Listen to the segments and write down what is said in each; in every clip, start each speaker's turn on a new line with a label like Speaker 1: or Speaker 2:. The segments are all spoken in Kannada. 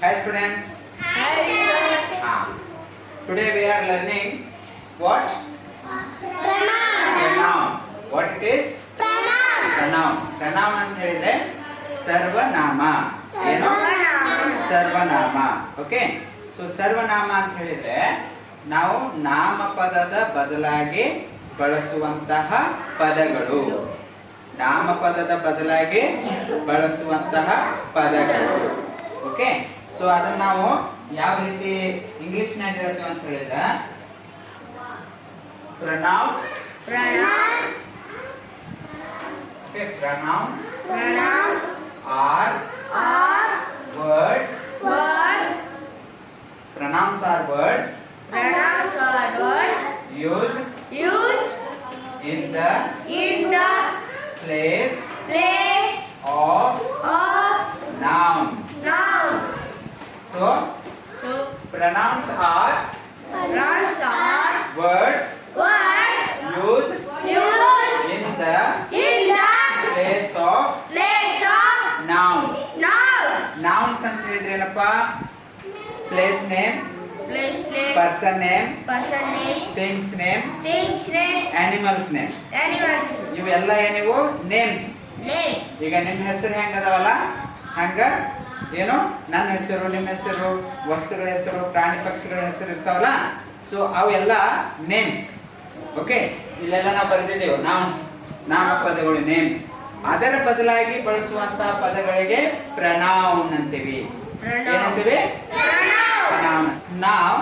Speaker 1: Hi students.
Speaker 2: Hi sir.
Speaker 1: Today we are learning what? Pronoun. What it is? Pronoun. Pronoun ಅಂತ ಹೇಳಿದ್ರೆ ಸರ್ವನಾಮ. ಏನು? ಸರ್ವನಾಮ. ಓಕೆ. ಸೊ ಸರ್ವನಾಮ ಅಂತ ಹೇಳಿದ್ರೆ ನಾವು ನಾಮಪದದ ಬದಲಾಗಿ ಬಳಸುವಂತಹ ಪದಗಳು. ನಾಮಪದದ ಬದಲಾಗಿ ಬಳಸುವಂತಹ ಪದಗಳು. ಓಕೆ. ಸೊ ಅದನ್ನ ನಾವು ಯಾವ ರೀತಿ ಇಂಗ್ಲಿಷ್ ನಾಗ ಹೇಳ್ತೀವಿ ಅಂತ ಹೇಳಿದ್ರೆ pronouns. Okay, pronouns are words. Pronouns are words used in the place of nouns. So pronouns are words used in the place of nouns. Nouns ಅಂತ ಹೇಳಿದ್ರೆ ಏನಪ್ಪ? Place name, person name, things name, animals name. ಇವೆಲ್ಲ ಏನಿವು ನೇಮ್ಸ್. ಈಗ ನಿಮ್ಮ ಹೆಸರು ಹೆಂಗದವಲ್ಲ ಹಂಗ ಏನು ನನ್ನ ಹೆಸರು, ನಿಮ್ಮ ಹೆಸರು, ವಸ್ತುಗಳ ಹೆಸರು, ಪ್ರಾಣಿ ಪಕ್ಷಿಗಳ ಹೆಸರು ಇರ್ತಾವಲ್ಲ. ಸೊ ಅವೆಲ್ಲ ನೇಮ್ಸ್. ಓಕೆ. ಇಲ್ಲೆಲ್ಲ ನಾವು ಬರೆದಿದ್ದೇವೆ ನೌನ್ಸ್, ನಾಮಪದಗಳು, ನೇಮ್ಸ್. ಅದರ ಬದಲಾಗಿ ಬಳಸುವಂತಹ ಪದಗಳಿಗೆ ಪ್ರನೌನ್ ಅಂತೀವಿ. ಏನಂತೀವಿ? Pronoun. Now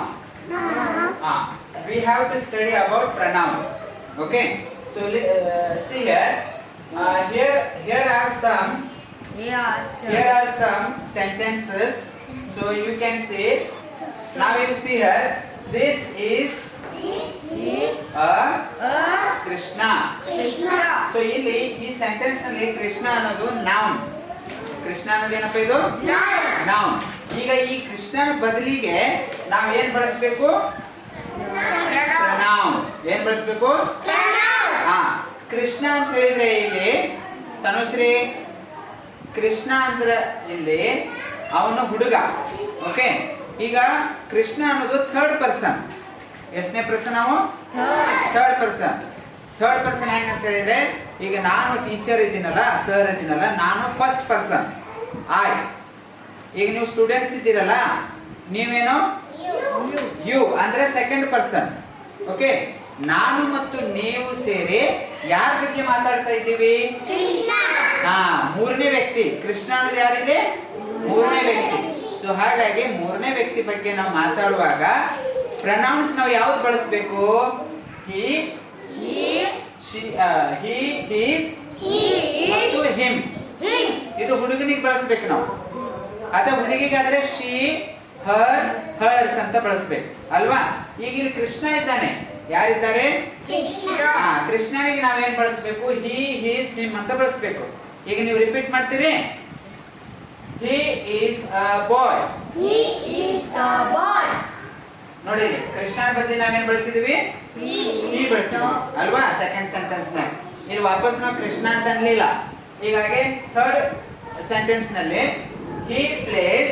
Speaker 1: we have to study about pronoun. Okay. So see here are some sentences. So you can see. Now you see here. This is a Krishna. So ಇಲ್ಲಿ ಈ ಸೆಂಟೆನ್ಸ್ ನಲ್ಲಿ ಕೃಷ್ಣ ಅನ್ನೋದು ನೌನ್. ಕೃಷ್ಣ ಅನ್ನೋದು ಏನಪ್ಪ ಇದು? ನೌನ್. ಈಗ ಈ ಕೃಷ್ಣನ ಬದಲಿಗೆ ನಾವು ಏನ್ ಬಳಸಬೇಕು? ಪ್ರನೌನ್. ಏನ್ ಬಳಸಬೇಕು? ಕೃಷ್ಣ ಅಂತ ಹೇಳಿದ್ರೆ ಇಲ್ಲಿ ತನುಶ್ರೀ, ಕೃಷ್ಣ ಅಂದ್ರೆ ಇಲ್ಲಿ ಅವನು ಹುಡುಗ. ಓಕೆ. ಈಗ ಕೃಷ್ಣ ಅನ್ನೋದು ಥರ್ಡ್ ಪರ್ಸನ್. ಎಷ್ಟನೇ ಪರ್ಸನ್? ನಾವು ಥರ್ಡ್ ಪರ್ಸನ್. ಥರ್ಡ್ ಪರ್ಸನ್ ಹೆಂಗ ಅಂತ ಹೇಳಿದ್ರೆ ಈಗ ನಾನು ಟೀಚರ್ ಇದ್ದೀನಲ್ಲ, ಸರ್ ಇದ್ದೀನಲ್ಲ, ನಾನು ಫಸ್ಟ್ ಪರ್ಸನ್ ಐ. ಈಗ ನೀವು ಸ್ಟೂಡೆಂಟ್ಸ್ ಇದ್ದೀರಲ್ಲ, ನೀವೇನು ಯು ಅಂದ್ರೆ ಸೆಕೆಂಡ್ ಪರ್ಸನ್. ಓಕೆ. ನಾನು ಮತ್ತು ನೀವು ಸೇರಿ ಯಾರ ಬಗ್ಗೆ ಮಾತಾಡ್ತಾ ಇದ್ದೀವಿ? ಮೂರನೇ ವ್ಯಕ್ತಿ. ಕೃಷ್ಣ ಅನ್ನೋದು ಯಾರಿದೆ? ಮೂರನೇ ವ್ಯಕ್ತಿ. ಸೊ ಹಾಗಾಗಿ ಮೂರನೇ ವ್ಯಕ್ತಿ ಬಗ್ಗೆ ನಾವು ಮಾತಾಡುವಾಗ ಪ್ರನೌನ್ಸ್ ನಾವು ಯಾವ್ದು ಬಳಸಬೇಕು? ಹಿ, ಶಿ, ಹಿ, ಹೀಸ್ ಮತ್ತು ಹಿಮ್. ಇದು ಹುಡುಗನಿಗೆ ಬಳಸಬೇಕು ನಾವು. ಅದ ಹುಡುಗಿಗಾದ್ರೆ ಶಿ, ಹರ್, ಹರ್ಸ್ ಅಂತ ಬಳಸಬೇಕು ಅಲ್ವಾ? ಈಗ ಇಲ್ಲಿ ಕೃಷ್ಣ ಇದ್ದಾನೆ. ಯಾರಿದ್ದಾರೆ? ಕೃಷ್ಣನಿಗೆ ನಾವೇನ್ ಬಳಸಬೇಕು? ಹಿ, ಹೀಸ್, ಹಿಮ್ ಅಂತ ಬಳಸಬೇಕು. ಈಗ ನೀವು ರಿಪೀಟ್ ಮಾಡ್ತೀರಿ. ಹಿ ಈಸ್ ಅ ಬಾಯ್. ನೋಡಿ, ಕೃಷ್ಣನ ಬದಲಿ ನಾವೇನ್ ಬಳಸಿದೀವಿ? ಹಿ ಬಳಸಿದ್ವಿ ಅಲ್ವಾ ಸೆಕೆಂಡ್ ಸೆಂಟೆನ್ಸ್ ನಾಗ. ಇಲ್ಲಿ ವಾಪಸ್ ನಾವು ಕೃಷ್ಣ ಅಂತ ಅನ್ಲಿಲ್ಲ. ಹೀಗಾಗಿ ಥರ್ಡ್ ಸೆಂಟೆನ್ಸ್ ನಲ್ಲಿ he plays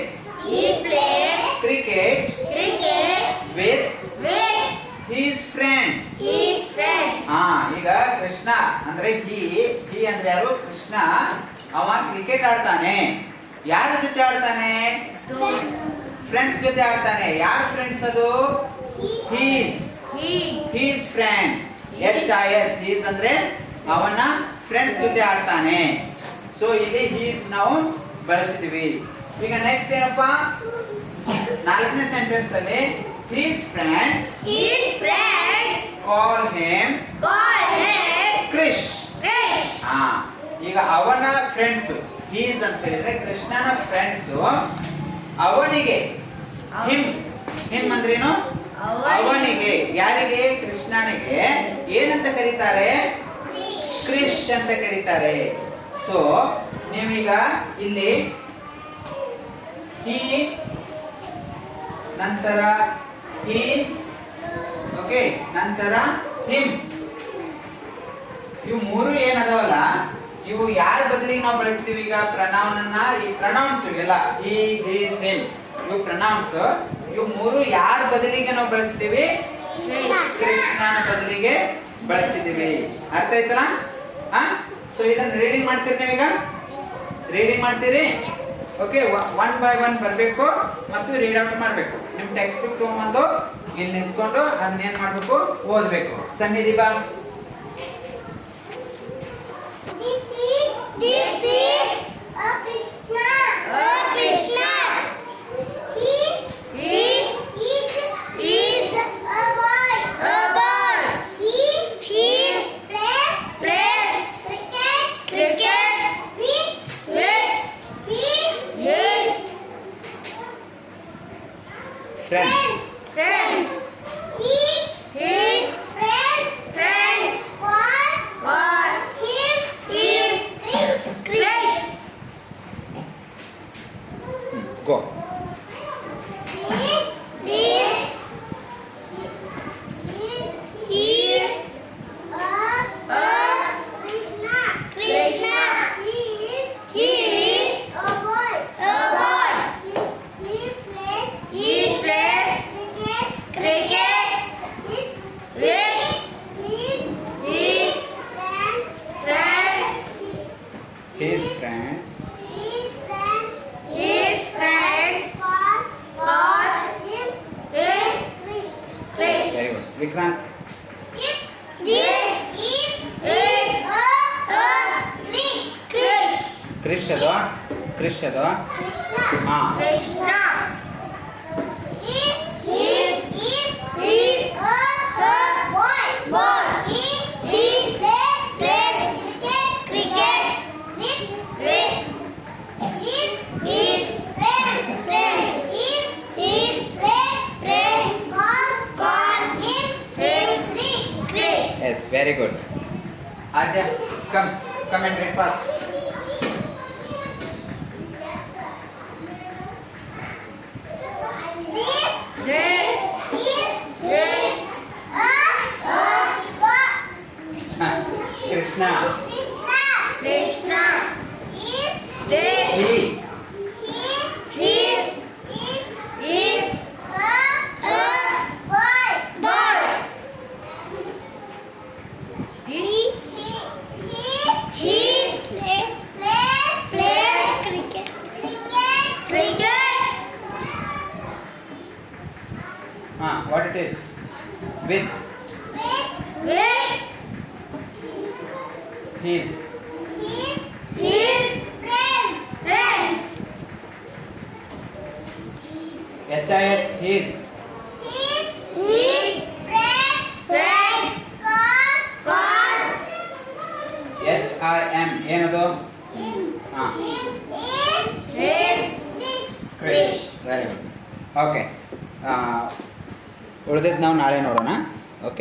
Speaker 1: cricket with his friends. ಈಗ ಕೃಷ್ಣ ಅಂದ್ರೆ ಹಿ ಅಂದ್ರೆ ಯಾರು? ಕೃಷ್ಣ. ಅವ ಕ್ರಿಕೆಟ್ ಆಡ್ತಾನೆ. ಯಾರ ಜೊತೆ ಆಡ್ತಾನೆ? ಫ್ರೆಂಡ್ಸ್ ಜೊತೆ ಆಡ್ತಾನೆ. ಯಾರ ಫ್ರೆಂಡ್ಸ್ ಅದು? He's friends. HIS. ಹೀಸ್ ಅಂದ್ರೆ ಅವನ ಫ್ರೆಂಡ್ಸ್ ಜೊತೆ ಆಡ್ತಾನೆ. ಸೊ ಇಲ್ಲಿ ಹೀಸ್ ನಾವು ಬಳಸಿದ್ವಿ. ಈಗ ನೆಕ್ಸ್ಟ್ ಏನಪ್ಪಾ? ನಾಲ್ಕನೇ ಸೆಂಟೆನ್ಸ್ ಅಲ್ಲಿ his friends call him Krish. ಈಗ ಅವನ ಫ್ರೆಂಡ್ಸ್ ಹೀಸ್ ಅಂತ ಹೇಳಿದ್ರೆ ಕೃಷ್ಣನ ಫ್ರೆಂಡ್ಸ್ ಅವನಿಗೆ ಹಿಮ್ ಅಂದ್ರೇನು? ಅವನಿಗೆ. ಯಾರಿಗೆ? ಕೃಷ್ಣನಿಗೆ ಏನಂತ ಕರೀತಾರೆ? ಕ್ರಿಶ್ ಅಂತ ಕರೀತಾರೆ. ಸೊ ನೀವೀಗ ಇಲ್ಲಿ ಹಿ ನಂತರ ಹೀಸ್, ಓಕೆ, ನಂತರ ಹಿಮ್. ಇವು ಮೂರು ಏನದವಲ್ಲ ಇವು ಯಾರ ಬದಲಿಗೆ ನಾವು ಬಳಸ್ತೀವಿ ಈಗ ಪ್ರನೌನ್ ಅನ್ನ? ಈ ಪ್ರನೌನ್ಸ್ ಇವೆಲ್ಲ ಹಿ, ಹೀಸ್, ಹಿಮ್ ಇವು ಪ್ರನೌನ್ಸ್. ಇವು ಮೂರು ಯಾರ ಬದಲಿಗೆ ನಾವು ಬಳಸ್ತೀವಿ? ಕೃಷ್ಣನ ಬದಲಿಗೆ ಬಳಸಿದೀವಿ. ಅರ್ಥ ಆಯ್ತಲ್ಲ? ಸೊ ಇದನ್ನ ರೀಡಿಂಗ್ ಮಾಡ್ತೀರಿ ನೀವೀಗ? ರೀಡಿಂಗ್ ಮಾಡ್ತೀರಿ? ಓಕೆ, ಒನ್ ಬೈ ಒನ್ ಬರಬೇಕು ಮತ್ತು ರೀಡ್ ಔಟ್ ಮಾಡಬೇಕು. ನಿಮ್ಮ ಟೆಕ್ಸ್ಟ್ ಬುಕ್ ತಗೊಂಬಂದು ಇಲ್ಲಿ ನಿಂತ್ಕೊಂಡು ಅದನ್ನ ಏನ್ ಮಾಡ್ಬೇಕು? ಓದಬೇಕು. ಸನ್ನಿಧಿ ಬಾ.
Speaker 2: This is a Krishna. A Krishna. He is a boy. A boy. He plays cricket with his
Speaker 1: Friends.
Speaker 2: His friends call him Krish.
Speaker 1: Go.
Speaker 2: This is a Krishna. He is a boy. He plays cricket with his friends.
Speaker 1: His friends.
Speaker 2: His friends call him Krish.
Speaker 1: Very good. Vikrant.
Speaker 2: This is a Krish.
Speaker 1: Krish ಅದು. Krish ಅದು. ಹಾ.
Speaker 2: Krishna. He is a boy. He plays cricket with his friends. His friends call him Krish.
Speaker 1: Yes, very good. Adya, come and read fast.
Speaker 2: This is
Speaker 1: Krishna.
Speaker 2: Krishna.
Speaker 1: He.
Speaker 2: He is a boy. He plays cricket.
Speaker 1: What it is? With his.
Speaker 2: his friends.
Speaker 1: H-I-S, his.
Speaker 2: His friends call
Speaker 1: H-I-M, ಏನದು? ಹಾ.
Speaker 2: him
Speaker 1: Krish. Very good. Okay, ಉಳಿದಿದ್ದು ನಾವು ನಾಳೆ ನೋಡೋಣ.